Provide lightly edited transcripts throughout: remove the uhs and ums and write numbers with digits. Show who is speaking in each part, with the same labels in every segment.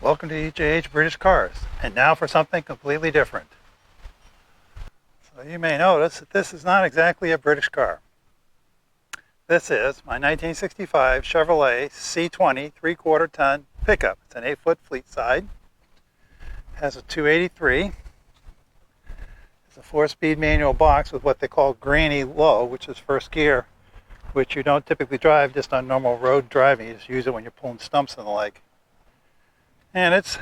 Speaker 1: Welcome to EJH British Cars, and now for something completely different. So you may notice that this is not exactly a British car. This is my 1965 Chevrolet C20 3/4 ton pickup. It's an 8-foot fleet side. It has a 283. It's a 4-speed manual box with what they call granny low, which is first gear, which you don't typically drive just on normal road driving. You just use it when you're pulling stumps and the like. And it's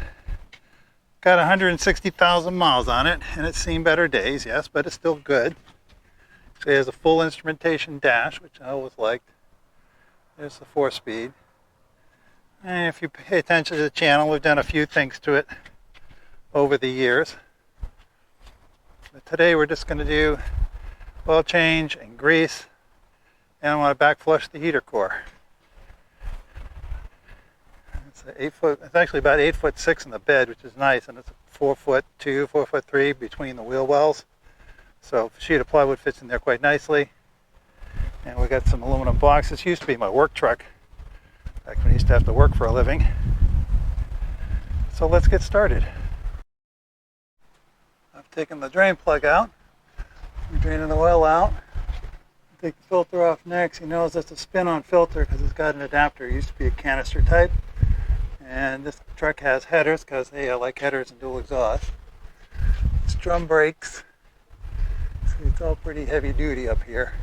Speaker 1: got 160,000 miles on it, and it's seen better days, yes, but it's still good. So it has a full instrumentation dash, which I always liked. There's the 4-speed. And if you pay attention to the channel, we've done a few things to it over the years. But today we're just going to do oil change and grease, and I want to back flush the heater core. It's actually about 8'6" in the bed, which is nice, and it's 4'2", 4'3" between the wheel wells. So a sheet of plywood fits in there quite nicely. And we got some aluminum blocks. This used to be my work truck, back when I used to have to work for a living. So let's get started. I've taken the drain plug out. I'm draining the oil out. Take the filter off next. He knows that's a spin-on filter because it's got an adapter. It used to be a canister type. And this truck has headers because, hey, I like headers and dual exhaust. It's drum brakes. See, it's all pretty heavy duty up here.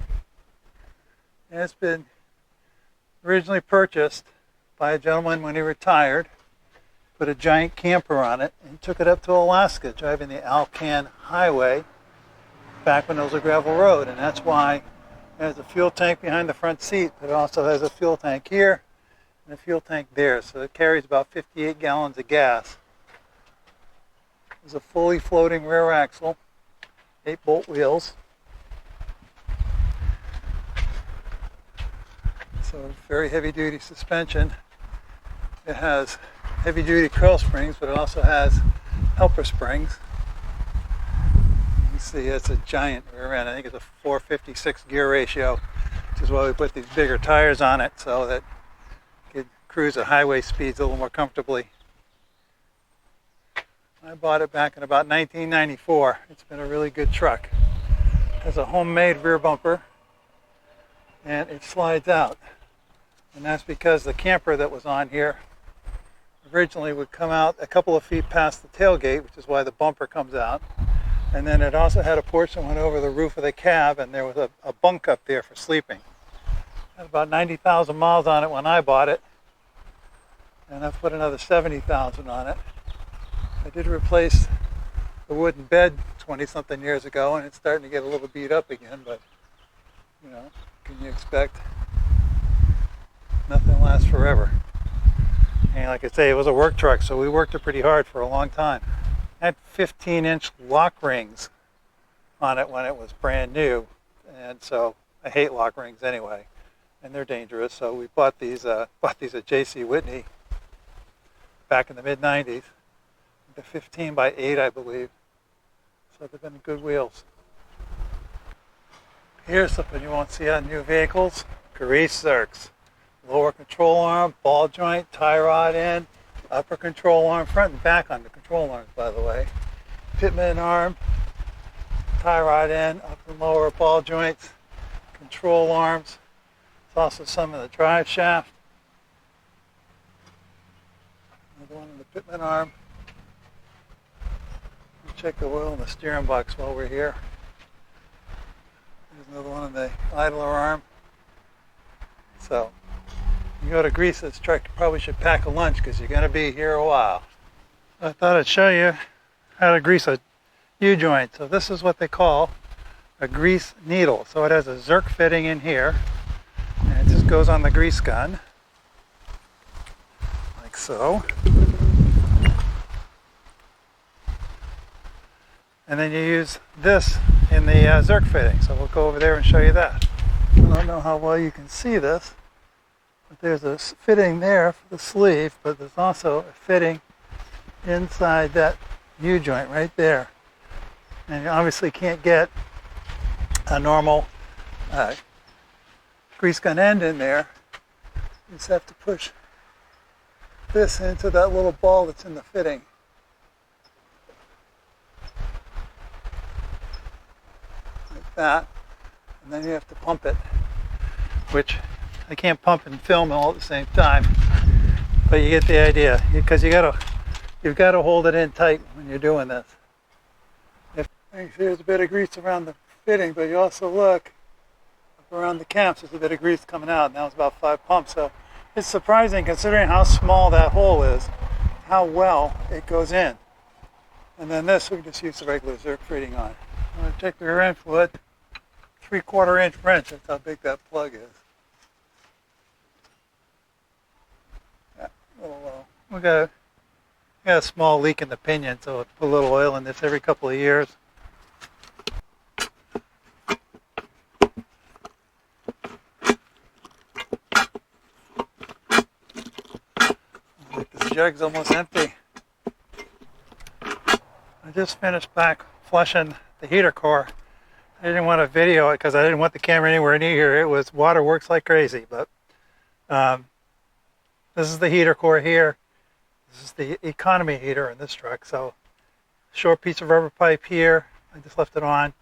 Speaker 1: And it's been originally purchased by a gentleman when he retired, put a giant camper on it, and took it up to Alaska, driving the Alcan Highway back when it was a gravel road. And that's why it has a fuel tank behind the front seat, but it also has a fuel tank here and a fuel tank there, so it carries about 58 gallons of gas. There's a fully floating rear axle, 8-bolt wheels. So very heavy-duty suspension. It has heavy-duty coil springs, but it also has helper springs. You can see it's a giant rear end. I think it's a 456 gear ratio, which is why we put these bigger tires on it, so that could cruise at highway speeds a little more comfortably. I bought it back in about 1994. It's been a really good truck. It has a homemade rear bumper, and it slides out. And that's because the camper that was on here originally would come out a couple of feet past the tailgate, which is why the bumper comes out. And then it also had a portion that went over the roof of the cab, and there was a bunk up there for sleeping. Had about 90,000 miles on it when I bought it, and I've put another 70,000 on it. I did replace the wooden bed 20-something years ago, and it's starting to get a little beat up again, but, you know, can you expect? Nothing lasts forever. And like I say, it was a work truck, so we worked it pretty hard for a long time. I had 15-inch lock rings on it when it was brand new, and so I hate lock rings anyway. And they're dangerous, so we bought these at J.C. Whitney back in the mid-90s. The 15x8, I believe. So they've been good wheels. Here's something you won't see on new vehicles: grease zerks. Lower control arm, ball joint, tie rod end, upper control arm, front and back on the control arms, by the way. Pitman arm, tie rod end, upper and lower ball joints, control arms. There's also some in the drive shaft. Another one in the pitman arm. We'll check the oil in the steering box while we're here. There's another one in the idler arm. So, you go to grease this truck, you probably should pack a lunch because you're going to be here a while. I thought I'd show you how to grease a U-joint. So this is what they call a grease needle. So it has a Zerk fitting in here, and it just goes on the grease gun, like so. And then you use this in the Zerk fitting. So we'll go over there and show you that. I don't know how well you can see this, but there's a fitting there for the sleeve, but there's also a fitting inside that U-joint right there. And you obviously can't get a normal grease gun end in there. You just have to push this into that little ball that's in the fitting. Like that. And then you have to pump it, which I can't pump and film all at the same time, but you get the idea, because you've got to hold it in tight when you're doing this. You see there's a bit of grease around the fitting, but you also look up around the camps, there's a bit of grease coming out, and that was about 5 pumps. So it's surprising, considering how small that hole is, how well it goes in. And then this, we can just use the regular Zerk feeding on. I'm going to take the rear end fluid, 3/4 inch wrench, that's how big that plug is. Yeah, a little low. We got a small leak in the pinion, so I'll put a little oil in this every couple of years. This jug's almost empty. I just finished back flushing the heater core. I didn't want to video it because I didn't want the camera anywhere near here. It was, water works like crazy, but this is the heater core here. This is the economy heater in this truck. So short piece of rubber pipe here, I just left it on,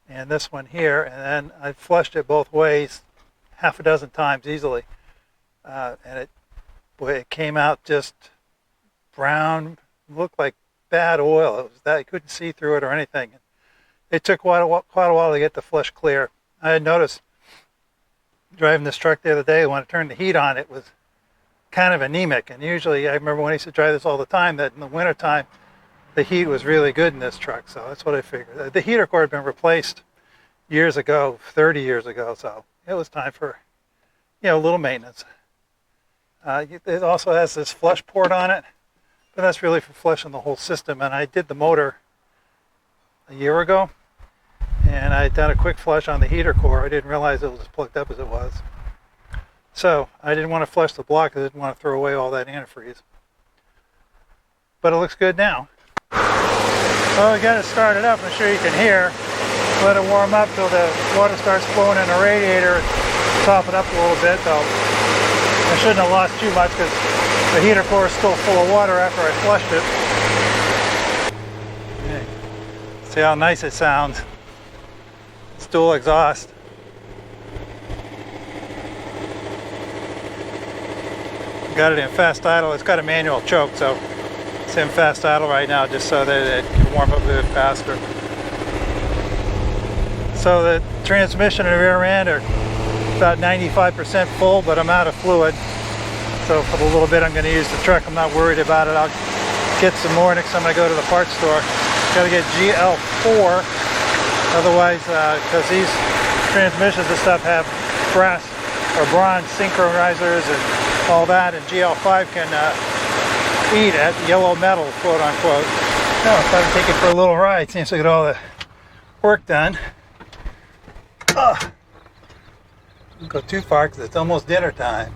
Speaker 1: and this one here, and then I flushed it both ways half a dozen times easily, and it came out just brown, looked like bad oil. It was that, you couldn't see through it or anything. It took quite a while to get the flush clear. I had noticed driving this truck the other day, when I turned the heat on, it was kind of anemic. And usually, I remember when I used to drive this all the time, that in the wintertime, the heat was really good in this truck. So that's what I figured. The heater core had been replaced years ago, 30 years ago. So it was time for, a little maintenance. It also has this flush port on it, but that's really for flushing the whole system. And I did the motor a year ago, and I had done a quick flush on the heater core. I didn't realize it was as plugged up as it was. So I didn't want to flush the block. I didn't want to throw away all that antifreeze. But it looks good now. Well, we got it started up. I'm sure you can hear. Let it warm up till the water starts flowing in the radiator. Top it up a little bit, though. I shouldn't have lost too much because the heater core is still full of water after I flushed it. Okay. See how nice it sounds. It's dual exhaust. Got it in fast idle. It's got a manual choke, so it's in fast idle right now just so that it can warm up a bit faster. So the transmission and rear end are about 95% full, but I'm out of fluid. So for the little bit I'm going to use the truck, I'm not worried about it. I'll get some more next time I go to the parts store. Got to get GL4, otherwise, because these transmissions and stuff have brass or bronze synchronizers and all that, and GL5 can eat at yellow metal, quote unquote. So I thought I'd take it for a little ride. Seems to get all the work done. Don't go too far because it's almost dinner time.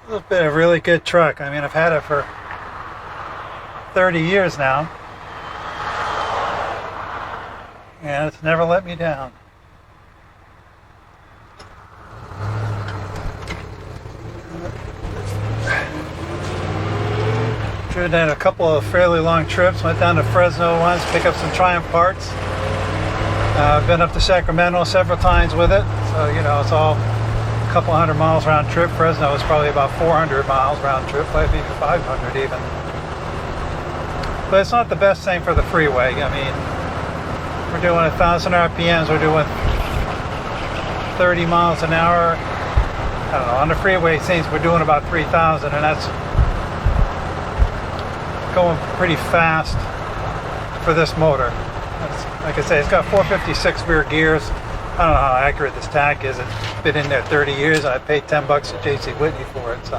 Speaker 1: This has been a really good truck. I mean, I've had it for 30 years now, and it's never let me down. Driven in a couple of fairly long trips. Went down to Fresno once, pick up some Triumph parts. I've been up to Sacramento several times with it, so it's all a couple hundred miles round trip. Fresno is probably about 400 miles round trip, maybe 500 even. But it's not the best thing for the freeway. I mean, we're doing 1,000 RPMs. We're doing 30 miles an hour. I don't know. On the freeway, it seems we're doing about 3,000, and that's going pretty fast for this motor. Like I say, it's got 456 rear gears. I don't know how accurate this tach is. It's been in there 30 years. I paid $10 at J.C. Whitney for it, so.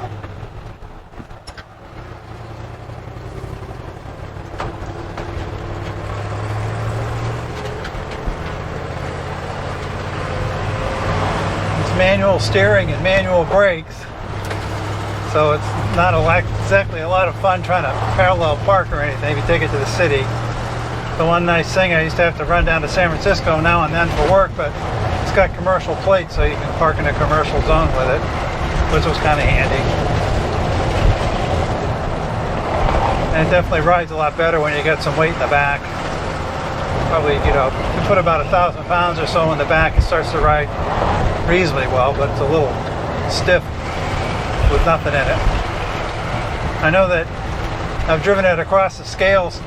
Speaker 1: It's manual steering and manual brakes, so it's not exactly a lot of fun trying to parallel park or anything if you take it to the city. The one nice thing, I used to have to run down to San Francisco now and then for work, but it's got commercial plates, so you can park in a commercial zone with it, which was kind of handy. And it definitely rides a lot better when you get some weight in the back. Probably, you know, you put about 1,000 pounds or so in the back, it starts to ride reasonably well, but it's a little stiff with nothing in it. I know that I've driven it across the scales,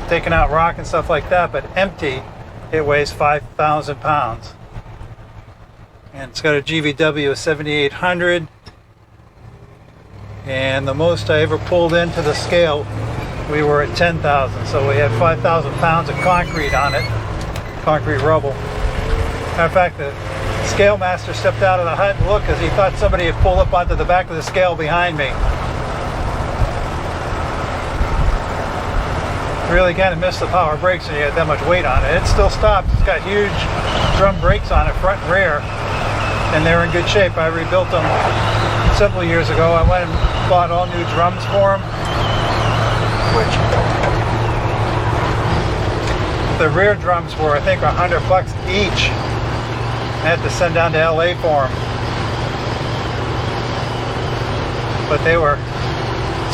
Speaker 1: taking out rock and stuff like that, but empty, it weighs 5,000 pounds. And it's got a GVW of 7,800. And the most I ever pulled into the scale, we were at 10,000. So we had 5,000 pounds of concrete on it, concrete rubble. Matter of fact, the scale master stepped out of the hut and looked because he thought somebody had pulled up onto the back of the scale behind me. Really kind of missed the power brakes when you had that much weight on it. It still stopped. It's got huge drum brakes on it, front and rear, and they're in good shape. I rebuilt them several years ago. I went and bought all new drums for them, which the rear drums were, I think, $100 each. I had to send down to LA for them, but they were,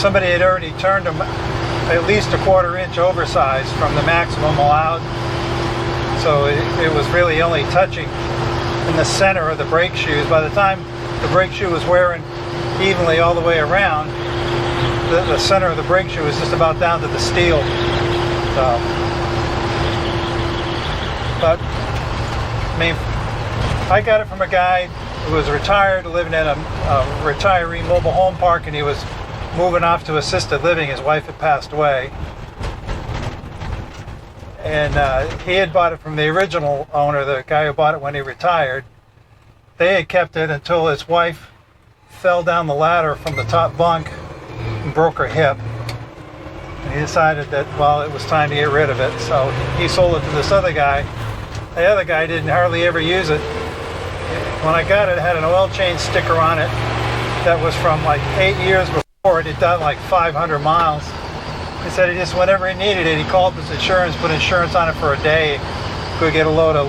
Speaker 1: somebody had already turned them at least a 1/4 inch oversized from the maximum allowed, so it was really only touching in the center of the brake shoes. By the time the brake shoe was wearing evenly all the way around, the center of the brake shoe was just about down to the steel. So, but I mean, I got it from a guy who was retired, living in a retiree mobile home park, and he was moving off to assisted living. His wife had passed away, and he had bought it from the original owner, the guy who bought it when he retired. They had kept it until his wife fell down the ladder from the top bunk and broke her hip, and he decided that, well, it was time to get rid of it, so he sold it to this other guy. The other guy didn't hardly ever use it. When I got it, it had an oil change sticker on it that was from like 8 years before. It had done like 500 miles. He said he just, whenever he needed it, he called his insurance, put insurance on it for a day, could get a load of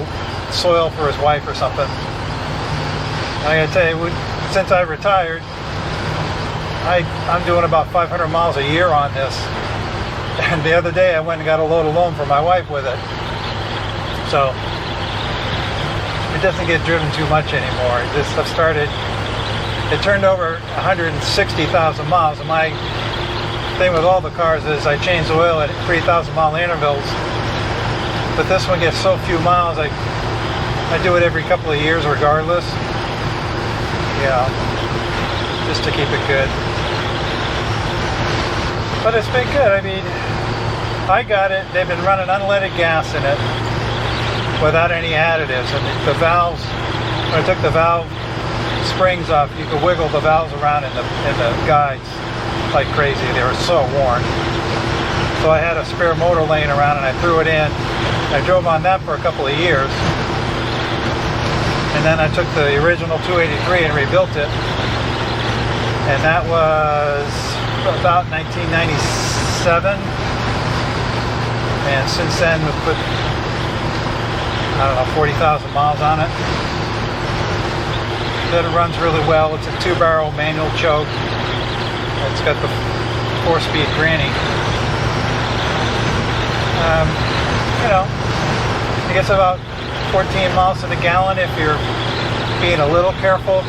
Speaker 1: soil for his wife or something. And I gotta tell you, since I retired, I'm doing about 500 miles a year on this. And the other day I went and got a load of loan for my wife with it. So it doesn't get driven too much anymore. It turned over 160,000 miles, and my thing with all the cars is I change the oil at 3,000 mile intervals, but this one gets so few miles, I do it every couple of years regardless, just to keep it good. But it's been good. I mean, I got it, they've been running unleaded gas in it without any additives, and the valves, when I took the valve springs off, you could wiggle the valves around in the guides like crazy. They were so worn. So I had a spare motor laying around and I threw it in. I drove on that for a couple of years, and then I took the original 283 and rebuilt it, and that was about 1997. And since then we've put, I don't know, 40,000 miles on it. That it runs really well. It's a 2-barrel manual choke. It's got the 4-speed granny. It gets about 14 miles to the gallon if you're being a little careful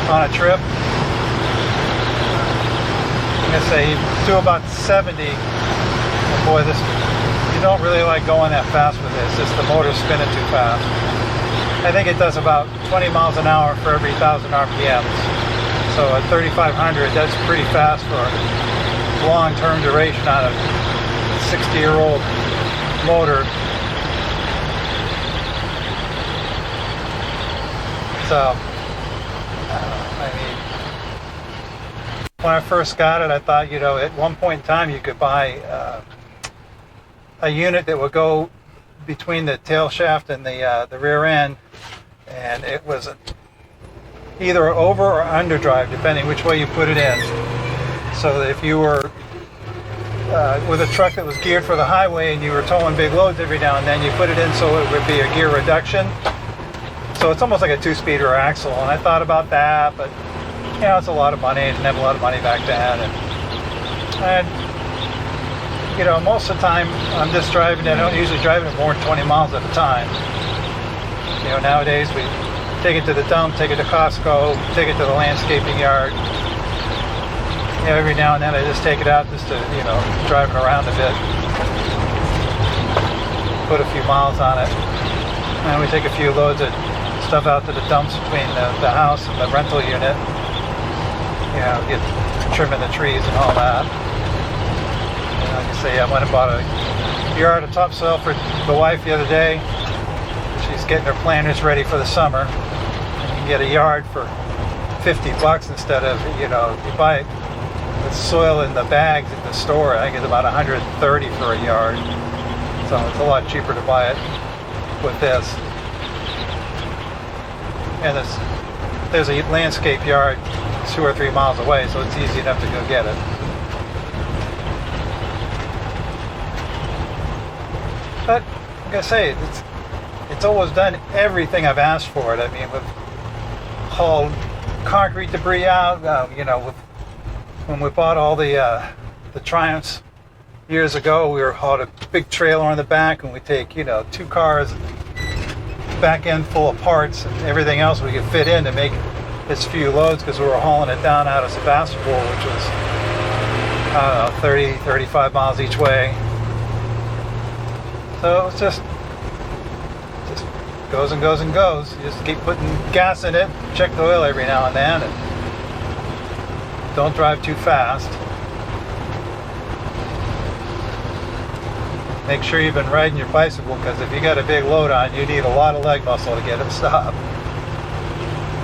Speaker 1: on a trip. I'm gonna say you do about 70. And boy, you don't really like going that fast with this. Just the motor's spinning too fast. I think it does about 20 miles an hour for every 1,000 RPMs. So at 3,500, that's pretty fast for long-term duration on a 60-year-old motor. So, I mean, when I first got it, I thought, at one point in time you could buy a unit that would go between the tail shaft and the rear end, and it was either over or underdrive, depending which way you put it in. So that if you were with a truck that was geared for the highway and you were towing big loads every now and then, you put it in so it would be a gear reduction. So it's almost like a two-speed or axle. And I thought about that, but you know, it's a lot of money. I didn't have a lot of money back then. And you know, most of the time I'm just driving. I don't usually drive it more than 20 miles at a time. You know, nowadays we take it to the dump, take it to Costco, take it to the landscaping yard. You know, every now and then I just take it out just to, you know, drive it around a bit. Put a few miles on it. And we take a few loads of stuff out to the dumps between the house and the rental unit. You know, get trimming the trees and all that. And like I say, I went and bought a yard of topsoil for the wife the other day. She's getting her planters ready for the summer. And you can get a yard for $50 instead of, you know, you buy the soil in the bags at the store. I think it's about $130 for a yard. So it's a lot cheaper to buy it with this. And there's a landscape yard 2 or 3 miles away, so it's easy enough to go get it. But like I say, it's always done everything I've asked for it. I mean, we've hauled concrete debris out. You know, when we bought all the Triumphs years ago, we hauled a big trailer on the back, and we take, you know, 2 cars, back end full of parts and everything else we could fit in to make this few loads, because we were hauling it down out of Sebastopol, which was, I don't know, 30, 35 miles each way. So it was just goes and goes and goes. You just keep putting gas in it, check the oil every now and then, and don't drive too fast. Make sure you've been riding your bicycle, because if you got a big load on, you need a lot of leg muscle to get it stopped.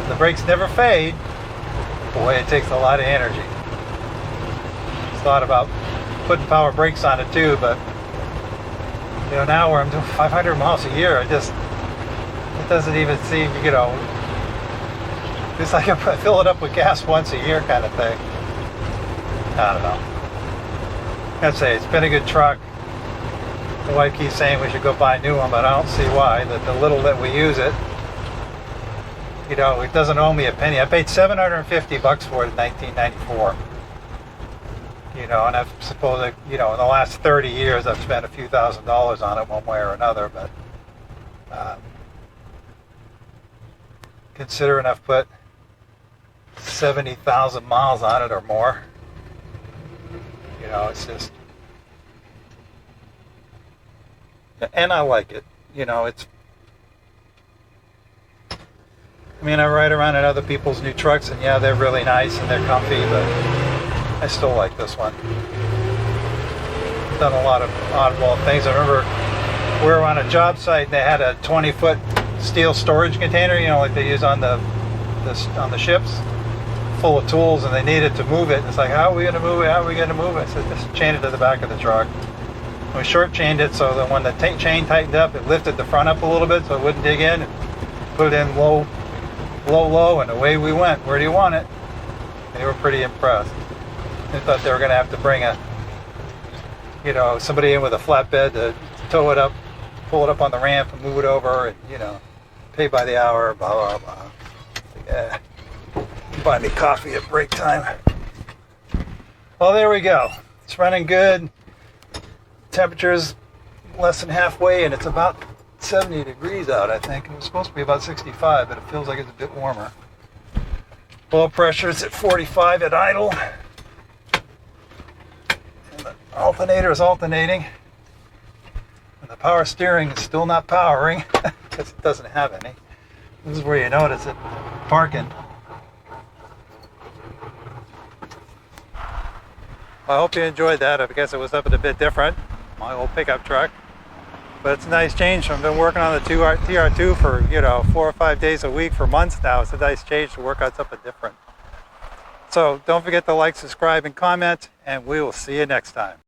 Speaker 1: The brakes never fade. Boy, it takes a lot of energy. Thought about putting power brakes on it too, but you know, now where I'm doing 500 miles a year, it doesn't even seem, you know, it's like I fill it up with gas once a year kind of thing. I don't know. I'd say it's been a good truck. The wife keeps saying we should go buy a new one, but I don't see why. The little that we use it, you know, it doesn't owe me a penny. I paid $750 for it in 1994. You know, and I suppose that, you know, in the last 30 years I've spent a few $1,000s on it one way or another, but considering I've put 70,000 miles on it or more, you know, it's just, and I like it. You know, it's, I mean, I ride around in other people's new trucks, and yeah, they're really nice and they're comfy, but I still like this one. Done a lot of oddball things. I remember we were on a job site and they had a 20-foot steel storage container, you know, like they use on the ships, full of tools, and they needed to move it. It's like, how are we going to move it? How are we going to move it? I said, just chain it to the back of the truck. We short chained it so that when the chain tightened up, it lifted the front up a little bit so it wouldn't dig in. Put it in low, and away we went. Where do you want it? They were pretty impressed. They thought they were going to have to bring somebody in with a flatbed to tow it up, pull it up on the ramp and move it over, and, you know, pay by the hour, blah, blah, blah. Yeah. Buy me coffee at break time. Well, there we go. It's running good. Temperature's less than halfway, and it's about 70 degrees out, I think. It was supposed to be about 65, but it feels like it's a bit warmer. Oil pressure is at 45 at idle. And the alternator is alternating. And the power steering is still not powering, because it doesn't have any. This is where you notice it parking. I hope you enjoyed that. I guess it was something a bit different, my old pickup truck. But it's a nice change. I've been working on the TR2 for, 4 or 5 days a week for months now. It's a nice change to work on something different. So don't forget to like, subscribe, and comment, and we will see you next time.